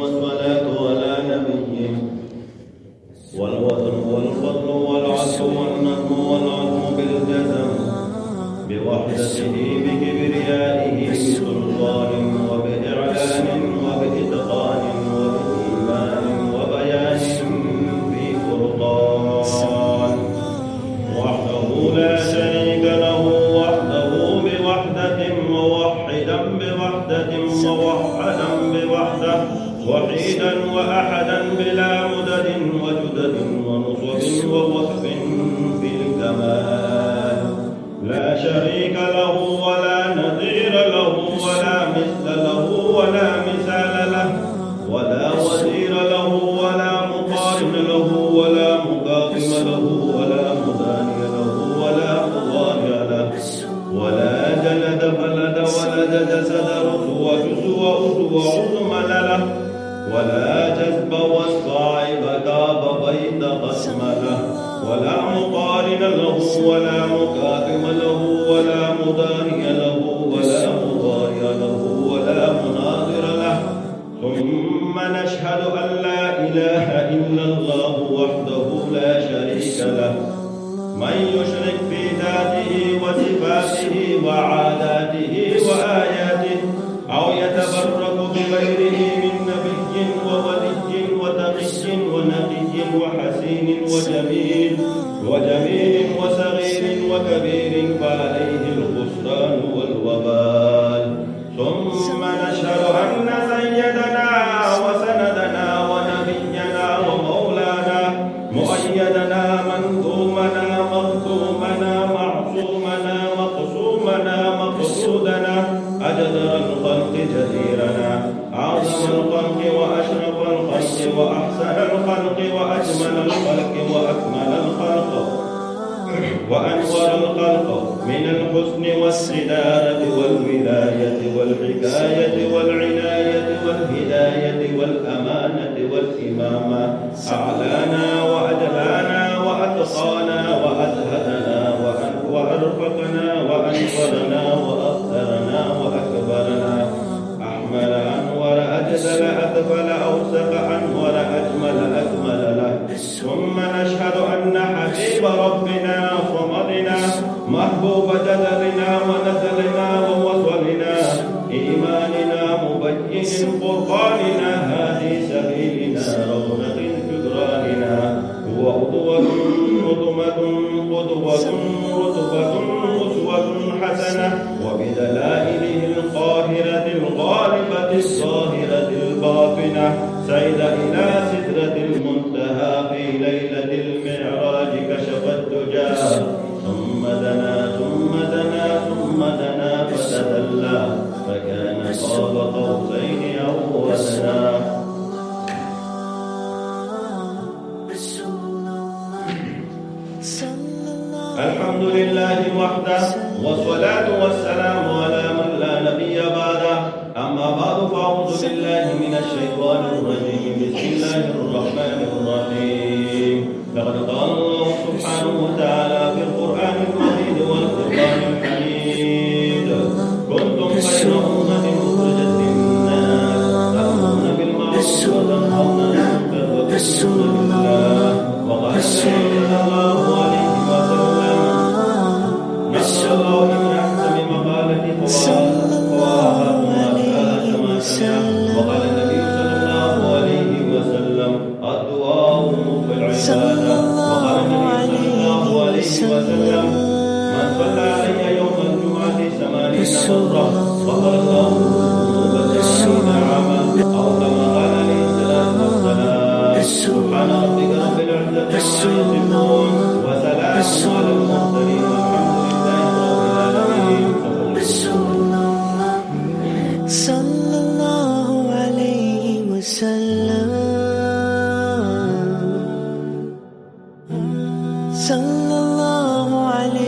والصلاة على نبيه والفضل والعدل والنظم والعظم بالجزم بوحدته بكبريائه بسلطان وبإعلان وبإتقان وبإيمان وبيان في فرقان وحده لا شريك له وحده بوحدة موحدا بوحدة موحدا بوحدة وحيدا وأحدا بلا مدد وجدد ونصب ووصف في الكمال لا شريك له ولا نظير له ولا مثل له ولا مثال له ولا وزير له ولا مقارن له ولا مقاوم له ولا مداني له ولا مضارع له ولا جلد بلد ولد جسد رسو جسو أسو عظم له ولا جذب والصاعب كاب بيت قسم له ولا مقارن له ولا مكاتم له ولا مداني له ولا مضارع له ولا مناظر له ثم نشهد أن لا إله إلا الله وحده لا شريك له من يشرك في ذاته وصفاته وعاداته وآياته أو يتبرك بغيره من نبي وولي وتقي ونقي وحسين وجميل وصغير وكبير فعليه الخسران والوبال ثم نشهد أن سيدنا وسندنا ونبينا ومولانا مؤيدنا منظومنا مخدومنا معصومنا مقسومنا مقصودنا أجدر الخلق جديرنا أعظم الخلق وأشرف الخلق وأحسن الخلق وأجمل الخلق وأكمل الخلق وأنور الخلق من الحسن والسدارة والولاية والحكاية والعناية والهداية والأمانة والإمامة أعلانا وأجلانا وأتقانا وأزهدنا وأرفقنا وأنورنا وأطهرنا وأكبرنا أحمل أنور أجدل أثقل أوسق أنور أجمل أكمل له ثم نشهد أن حبيب ربنا صمدنا محبوب جدلنا ونزلنا ووصلنا إيماننا مبين قرآننا هادي سبيلنا رونق جدراننا هو أطوة رطمة قدوة رتبة أسوة حسنة وبدلائله القاهرة الغالبة الظاهرة الباطنة سيد إلى سدرة المنتهى في ليلة المعراج كشف الدجى ثم دنا ثم دنا ثم دنا فتدلى فكان قاب قوسين أو أدنى الحمد لله وحده والصلاة والسلام على من لا نبي بعده أما بعد فأعوذ بالله من الشيطان الرجيم بسم الله الرحمن الرحيم لقد قال الله سبحانه وتعالى في القرآن المجيد والقرآن الحميد كنتم خير أمة أخرجت للناس تأمرون بالمعروف وتنهون عن المنكر وتؤمنون بالله وقال النبي صلى الله عليه وسلم نصر الله من أحسن مقالة وقال النبي صلى الله عليه وسلم الدعاء مخ العبادة وقال النبي صلى الله عليه وسلم من صلى علي يوم الجمعة 80 مرة غفر الله ذنوب 80 عاما أو كما قال عليه الصلاة والسلام سبحان ربك رب العزة عما يصفون وسلام على المرسلين والحمد لله رب العالمين صلى الله عليه وسلم